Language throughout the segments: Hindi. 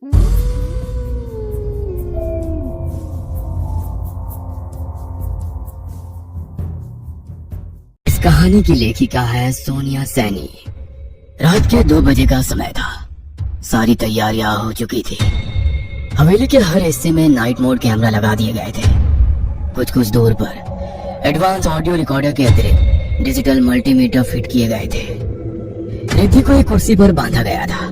इस कहानी की लेखिका है सोनिया सैनी। रात के 2 बजे का समय था। सारी तैयारियां हो चुकी थी। हवेली के हर हिस्से में नाइट मोड कैमरा लगा दिए गए थे। कुछ दूर पर एडवांस ऑडियो रिकॉर्डर के अतिरिक्त डिजिटल मल्टीमीटर फिट किए गए थे। रिद्धि को एक कुर्सी पर बांधा गया था।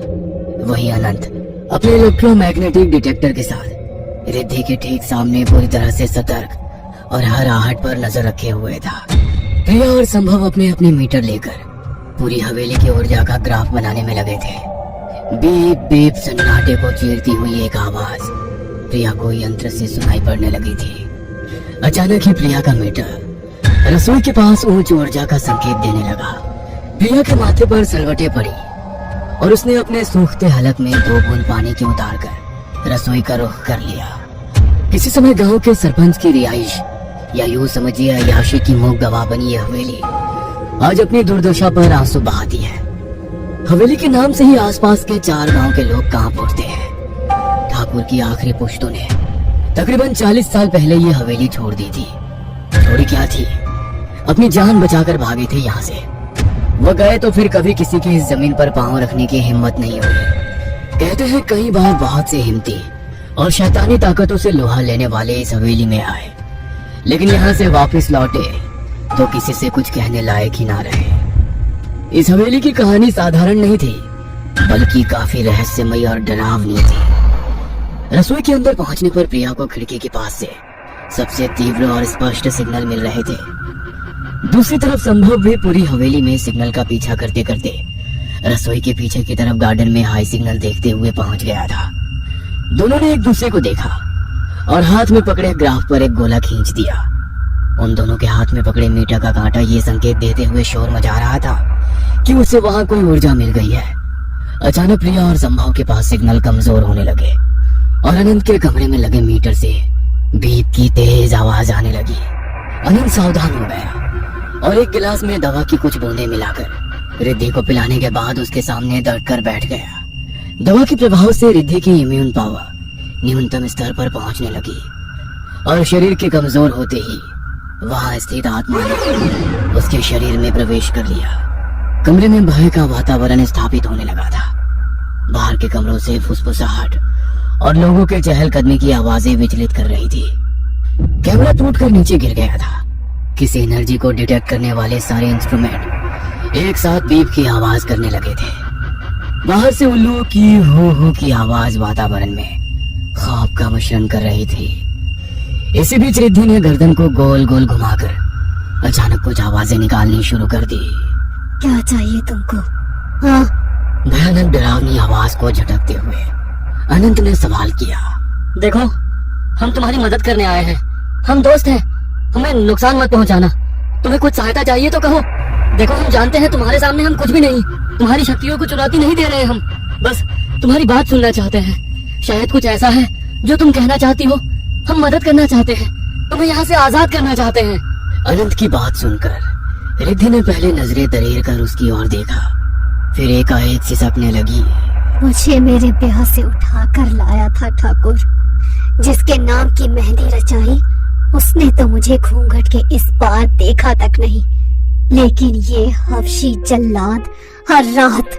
वहीं अनंत अपने इलेक्ट्रोमैग्नेटिक डिटेक्टर के साथ रिद्धि के ठीक सामने पूरी तरह से सतर्क और हर आहट पर नजर रखे हुए था। प्रिया और संभव अपने अपने मीटर लेकर पूरी हवेली की ऊर्जा का ग्राफ बनाने में लगे थे। बीप बीप सन्नाटे को चीरती हुई एक आवाज प्रिया को यंत्र से सुनाई पड़ने लगी थी। अचानक ही प्रिया का मीटर रसोई के पास उच्च ऊर्जा का संकेत देने लगा। प्रिया के माथे पर सलवटें पड़ी और उसने अपने सूखते हलक में 2 बूंद पानी के उतारकर रसोई का रुख कर लिया। किसी समय गांव के सरपंच की रिहाइश या यूं समझिए अय्याशी की मुख गवाह बनी यह हवेली आज अपनी दुर्दशा पर आंसू बहाती है। हवेली के नाम से ही आसपास के 4 गांव के लोग कांप उठते हैं। ठाकुर की आखिरी पुश्तों ने तकरीबन 40 साल पहले ये हवेली छोड़ दी थी। छोड़ी क्या थी, अपनी जान बचाकर भागे थे यहाँ से। वो गए तो फिर कभी किसी की इस जमीन पर पांव रखने की हिम्मत नहीं हुई। कहते हैं कई बार बहुत से हिम्मती और शैतानी ताकतों से लोहा लेने वाले इस हवेली में आए, लेकिन यहाँ से वापस लौटे तो किसी से कुछ कहने लायक ही ना रहे। इस हवेली की कहानी साधारण नहीं थी, बल्कि काफी रहस्यमयी और डरावनी थी। रसोई के अंदर पहुंचने पर प्रिया को खिड़की के पास से सबसे तीव्र और स्पष्ट सिग्नल मिल रहे थे। दूसरी तरफ संभव भी पूरी हवेली में सिग्नल का पीछा करते करते रसोई के पीछे की तरफ गार्डन में हाई सिग्नल देखते हुए पहुंच गया था। दोनों ने एक दूसरे को देखा और हाथ में पकड़े ग्राफ पर एक गोला खींच दिया। उन दोनों के हाथ में पकड़े मीटर का कांटा ये संकेत देते हुए शोर मचा रहा था कि उसे वहां कोई ऊर्जा मिल गई है। अचानक प्रिया और संभव के पास सिग्नल कमजोर होने लगे और अनंत के कमरे में लगे मीटर से बीप की तेज आवाज आने लगी। अनंत सावधान हो गया और एक गिलास में दवा की कुछ बूंदें मिलाकर रिद्धि को पिलाने के बाद उसके सामने डटकर बैठ गया। दवा के प्रभाव से रिद्धि की इम्यून पावर न्यूनतम स्तर पर पहुंचने लगी और शरीर के कमजोर होते ही वहां स्थित आत्मा ने उसके शरीर में प्रवेश कर लिया। कमरे में भय का वातावरण स्थापित होने लगा था। बाहर के कमरों से फुसफुसाहट और लोगों के चहलकदमी की आवाजें विचलित कर रही थी। कैमरा टूटकर नीचे गिर गया था। किसी एनर्जी को डिटेक्ट करने वाले सारे इंस्ट्रूमेंट एक साथ बीप की आवाज करने लगे थे। बाहर से उल्लू की हो की आवाज वातावरण में खौफ का मिश्रण कर रही थी। इसी बीच रिद्धि ने गर्दन को गोल गोल घुमाकर अचानक कुछ आवाजें निकालनी शुरू कर दी। क्या चाहिए तुमको? हाँ, भयानक डरावनी आवाज को झटकते हुए अनंत ने सवाल किया। देखो, हम तुम्हारी मदद करने आए हैं। हम दोस्त हैं, हमें नुकसान मत पहुंचाना। तुम्हें कुछ सहायता चाहिए तो कहो। देखो, हम जानते हैं तुम्हारे सामने हम कुछ भी नहीं, तुम्हारी शक्तियों को चुनौती नहीं दे रहे। हम बस तुम्हारी बात सुनना चाहते हैं। शायद कुछ ऐसा है जो तुम कहना चाहती हो। हम मदद करना चाहते हैं, तुम्हें यहाँ से आजाद करना चाहते हैं। अनंत की बात सुनकर रिद्धि ने पहले नजरें दरेर कर उसकी ओर देखा, फिर एकाएक सिसकने लगी। मुझे मेरे ब्याह से उठा कर लाया था ठाकुर, जिसके नाम की मेहंदी रचाई, उसने तो मुझे घूंघट के इस पार देखा तक नहीं। लेकिन ये हवशी जल्लाद हर रात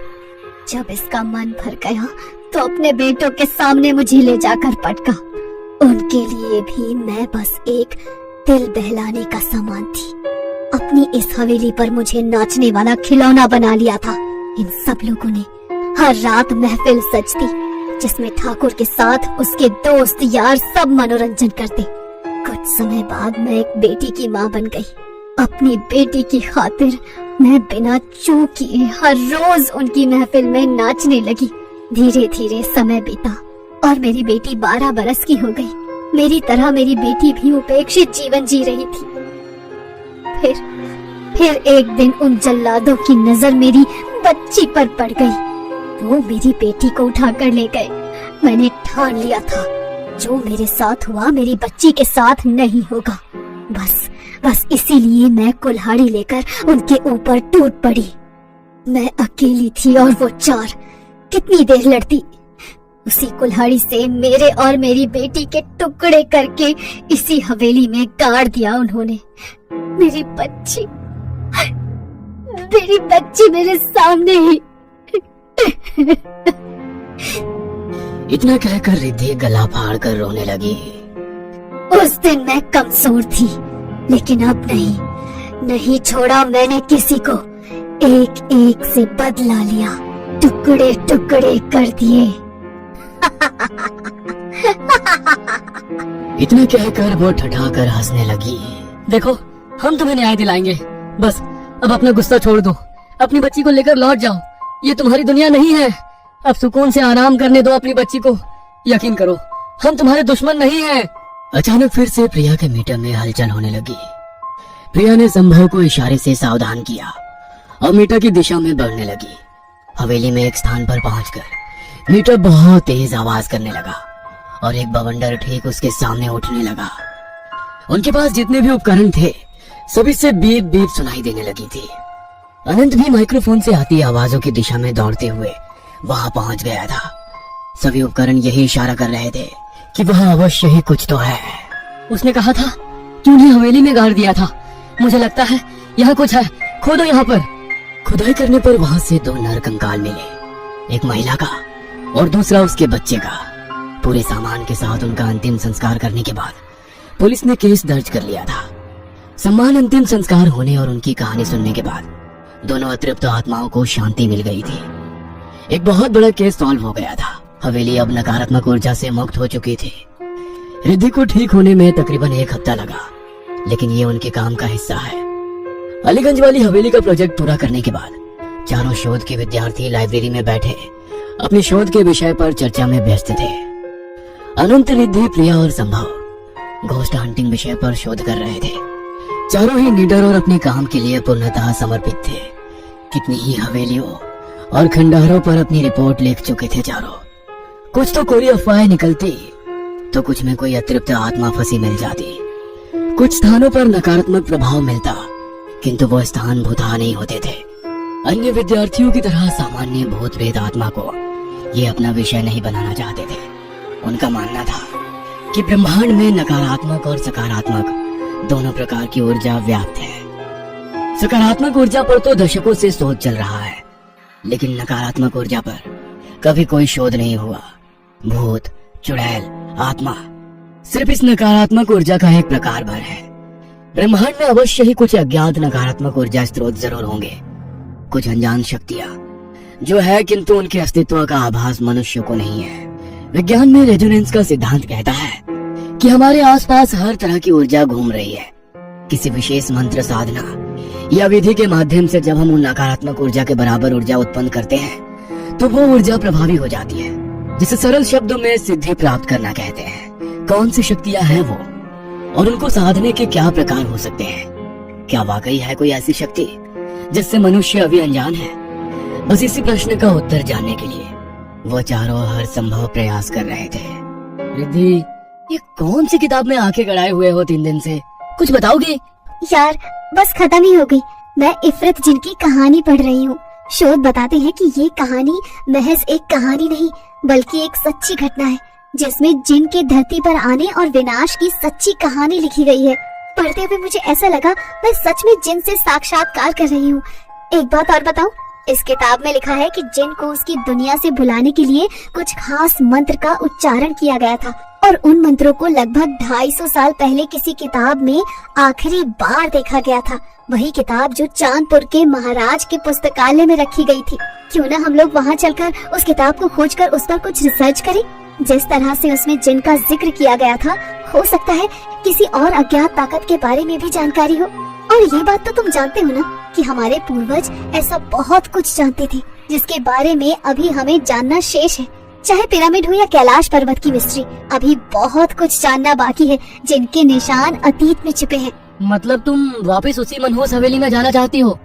जब इसका मन भर गया तो अपने बेटों के सामने मुझे ले जाकर पटका। उनके लिए भी मैं बस एक दिल बहलाने का सामान थी। अपनी इस हवेली पर मुझे नाचने वाला खिलौना बना लिया था। इन सब लोगों ने हर रात महफिल सजती, जिसमें ठाकुर के साथ उसके दोस्त यार सब मनोरंजन करते। कुछ समय बाद मैं एक बेटी की माँ बन गई। अपनी बेटी की खातिर मैं बिना चूक किए हर रोज उनकी महफिल में नाचने लगी। धीरे धीरे समय बीता और मेरी बेटी 12 बरस की हो गई। मेरी तरह मेरी बेटी भी उपेक्षित जीवन जी रही थी। फिर एक दिन उन जल्लादों की नजर मेरी बच्ची पर पड़ गई। वो मेरी बेटी को उठाकर ले गए। मैंने ठान लिया था, जो मेरे साथ हुआ मेरी बच्ची के साथ नहीं होगा। बस इसीलिए मैं कुल्हाड़ी लेकर उनके ऊपर टूट पड़ी। मैं अकेली थी और वो 4 कितनी देर लड़ती। उसी कुल्हाड़ी से मेरे और मेरी बेटी के टुकड़े करके इसी हवेली में गाड़ दिया उन्होंने। मेरी बच्ची मेरे सामने ही। इतना कहकर रिद्धि गला फाड़ कर रोने लगी। उस दिन मैं कमजोर थी, लेकिन अब नहीं छोड़ा मैंने किसी को। एक एक से बदला लिया, टुकड़े टुकड़े कर दिए। इतना कहकर वो ठठाकर हंसने लगी। देखो, हम तुम्हें न्याय दिलाएंगे। बस अब अपना गुस्सा छोड़ दो, अपनी बच्ची को लेकर लौट जाओ। ये तुम्हारी दुनिया नहीं है। अब सुकून से आराम करने दो अपनी बच्ची को। यकीन करो, हम तुम्हारे दुश्मन नहीं हैं। अचानक फिर से प्रिया के मीटर में हलचल होने लगी। प्रिया ने संभव को इशारे से सावधान किया और मीटर की दिशा में बढ़ने लगी। हवेली में एक स्थान पर पहुंचकर मीटर बहुत तेज आवाज करने लगा और एक बवंडर ठीक उसके सामने उठने लगा। उनके पास जितने भी उपकरण थे सभी से बीप बीप सुनाई देने लगी थी। अनंत भी माइक्रोफोन से आती आवाजों की दिशा में दौड़ते हुए वहां पहुंच गया था। सभी उपकरण यही इशारा कर रहे थे कि वहां अवश्य ही कुछ तो है। उसने कहा था कि उन्हें हवेली में गाड़ दिया था। मुझे लगता है यहाँ कुछ है, खोदो यहाँ पर। खुदाई करने पर वहां से दो नर कंकाल मिले, एक महिला का और दूसरा उसके बच्चे का। पूरे सामान के साथ उनका अंतिम संस्कार करने के बाद पुलिस ने केस दर्ज कर लिया था। सम्मान अंतिम संस्कार होने और उनकी कहानी सुनने के बाद दोनों अतृप्त आत्माओं को शांति मिल गई थी। एक बहुत बड़ा केस सॉल्व हो गया था। हवेली अब नकारात्मक ऊर्जा से मुक्त हो चुकी थी। रिद्धि को ठीक होने में तकरीबन 1 हफ्ता लगा, लेकिन ये उनके काम का हिस्सा है। अलीगंज वाली हवेली का प्रोजेक्ट पूरा करने के बाद चारों शोध के विद्यार्थी लाइब्रेरी में बैठे अपने शोध के विषय पर चर्चा में व्यस्त थे। अनंत, रिद्धि, प्रिया और संभव घोस्ट हंटिंग विषय पर शोध कर रहे थे। चारों ही निडर और अपने काम के लिए पूर्णतः समर्पित थे। कितनी ही हवेलियों और खंडहरों पर अपनी रिपोर्ट लिख चुके थे चारों। कुछ तो कोई अफवाहें निकलती तो कुछ में कोई अतृप्त आत्मा फंसी मिल जाती। कुछ स्थानों पर नकारात्मक प्रभाव मिलता, किंतु वो स्थान भूतहा नहीं होते थे। अन्य विद्यार्थियों की तरह सामान्य भूत प्रेत आत्मा को ये अपना विषय नहीं बनाना चाहते थे। उनका मानना था कि ब्रह्मांड में नकारात्मक और सकारात्मक दोनों प्रकार की ऊर्जा व्याप्त है। सकारात्मक ऊर्जा पर तो दशकों से शोध चल रहा है, लेकिन नकारात्मक ऊर्जा पर कभी कोई शोध नहीं हुआ। भूत, चुड़ैल, आत्मा सिर्फ इस नकारात्मक ऊर्जा का एक प्रकार भर है। ब्रह्मांड में अवश्य ही कुछ अज्ञात नकारात्मक ऊर्जा स्रोत जरूर होंगे, कुछ अनजान शक्तियां जो है, किंतु उनके अस्तित्व का आभास मनुष्य को नहीं है। विज्ञान में रेजोनेंस का सिद्धांत कहता है कि हमारे आसपास हर तरह की ऊर्जा घूम रही है। किसी विशेष मंत्र, साधना या विधि के माध्यम से जब हम उन नकारात्मक ऊर्जा के बराबर ऊर्जा उत्पन्न करते हैं तो वो ऊर्जा प्रभावी हो जाती है, जिसे सरल शब्दों में सिद्धि प्राप्त करना कहते हैं। कौन सी शक्तियां हैं वो और उनको साधने के क्या प्रकार हो सकते हैं? क्या वाकई है कोई ऐसी शक्ति जिससे मनुष्य अभी अनजान है? बस इसी प्रश्न का उत्तर जानने के लिए वो चारों हर संभव प्रयास कर रहे थे। रिद्धि, ये कौन सी किताब में आंखें गड़ाए हुए हो 3 दिन से? कुछ बताओगे? यार बस खत्म ही हो गई। मैं इफरत जिन की कहानी पढ़ रही हूँ। शोध बताते हैं कि ये कहानी महज एक कहानी नहीं बल्कि एक सच्ची घटना है, जिसमें जिन के धरती पर आने और विनाश की सच्ची कहानी लिखी गई है। पढ़ते हुए मुझे ऐसा लगा मैं सच में जिन से साक्षात्कार कर रही हूँ। एक बात और बताऊं, इस किताब में लिखा है कि जिन को उसकी दुनिया से भुलाने के लिए कुछ खास मंत्र का उच्चारण किया गया था और उन मंत्रों को लगभग 250 साल पहले किसी किताब में आखिरी बार देखा गया था। वही किताब जो चांदपुर के महाराज के पुस्तकालय में रखी गई थी। क्यों ना हम लोग वहाँ चलकर उस किताब को खोजकर उस पर कुछ रिसर्च करें। जिस तरह से उसमें जिन का जिक्र किया गया था, हो सकता है किसी और अज्ञात ताकत के बारे में भी जानकारी हो। और ये बात तो तुम जानते हो ना कि हमारे पूर्वज ऐसा बहुत कुछ जानते थे जिसके बारे में अभी हमें जानना शेष है। चाहे पिरामिड हो या कैलाश पर्वत की मिस्ट्री, अभी बहुत कुछ जानना बाकी है जिनके निशान अतीत में छिपे हैं। मतलब तुम वापस उसी मनहूस हवेली में जाना चाहती हो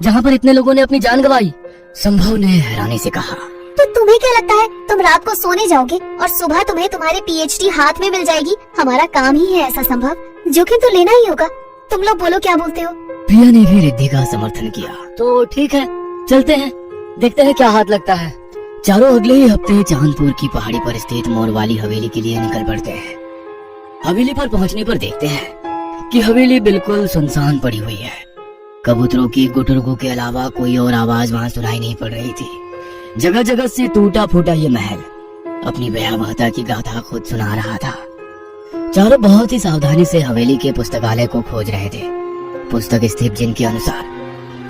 जहाँ पर इतने लोगों ने अपनी जान गंवाई? संभव ने हैरानी से कहा। तो तुम्हें क्या लगता है तुम रात को सोने जाओगे और सुबह तुम्हें तुम्हारी पीएचडी हाथ में मिल जाएगी? हमारा काम ही है ऐसा संभव, जोखिम तो लेना ही होगा। तुम लोग बोलो, क्या बोलते हो? प्रिया ने भी रिद्धि का समर्थन किया। तो ठीक है, चलते हैं, देखते हैं क्या हाथ लगता है। चारों अगले ही हफ्ते चांदपुर की पहाड़ी पर स्थित मोर वाली हवेली के लिए निकल पड़ते हैं। हवेली पर पहुंचने पर देखते हैं कि हवेली बिल्कुल सुनसान पड़ी हुई है। कबूतरों की गुटुरगू के अलावा कोई और आवाज वहां सुनाई नहीं पड़ रही थी। जगह जगह से टूटा फूटा ये महल अपनी भयावहता की गाथा खुद सुना रहा था। चारों बहुत ही सावधानी से हवेली के पुस्तकालय को खोज रहे थे। पुस्तक स्थित जिनके अनुसार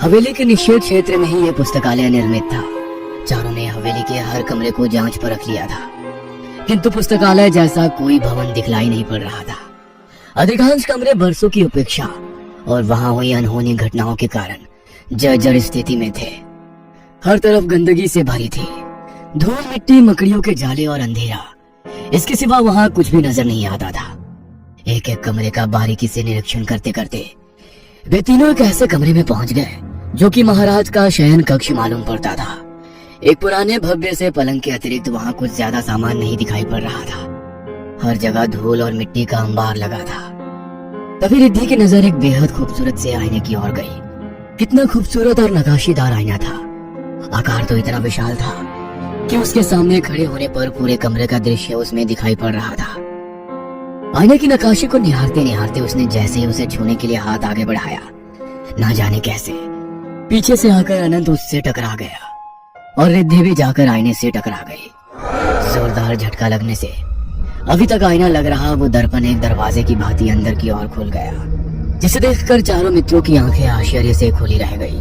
हवेली के निषेध क्षेत्र में ही यह पुस्तकालय निर्मित था। चारों ने हवेली के हर कमरे को जांच परख लिया था, किंतु पुस्तकालय जैसा कोई भवन दिखलाई नहीं पड़ रहा था। अधिकांश कमरे बरसों की उपेक्षा और वहां हुई अनहोनी घटनाओं के कारण जर्जर स्थिति में थे। हर तरफ गंदगी से भरी थी, धूल मिट्टी, मकड़ियों के जाले और अंधेरा। इसके सिवा वहां कुछ भी नजर नहीं आता था। एक एक कमरे का बारीकी से निरीक्षण करते करते वे तीनों एक ऐसे कमरे में पहुंच गए जो कि महाराज का शयन कक्ष मालूम पड़ता था। एक पुराने भव्य से पलंग के अतिरिक्त वहां कुछ ज्यादा सामान नहीं दिखाई पड़ रहा था। हर जगह धूल और मिट्टी का अंबार लगा था। तभी रिद्धि की नजर एक बेहद खूबसूरत से आईने की ओर गई। कितना खूबसूरत और नकाशीदार आईना था। आकार तो इतना विशाल था कि उसके सामने खड़े होने पर पूरे कमरे का दृश्य उसमें दिखाई पड़ रहा था। आईने की नकाशी को निहारते निहारते उसने जैसे ही उसे छूने के लिए हाथ आगे बढ़ाया, ना जाने कैसे पीछे से आकर अनंत उससे टकरा गया और रिद्धि भी जाकर आईने से टकरा गई। जोरदार झटका लगने से अभी तक आईना लग रहा वो दर्पण एक दरवाजे की भांति अंदर की ओर खुल गया, जिसे देखकर चारों मित्रों की आंखें आश्चर्य से खुली रह गई।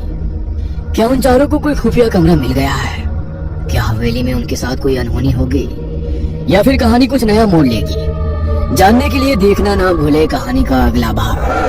क्या उन चारों को कोई खुफिया कमरा मिल गया है? क्या हवेली में उनके साथ कोई अनहोनी होगी या फिर कहानी कुछ नया मोड़ लेगी? जानने के लिए देखना ना भूले कहानी का अगला भाग।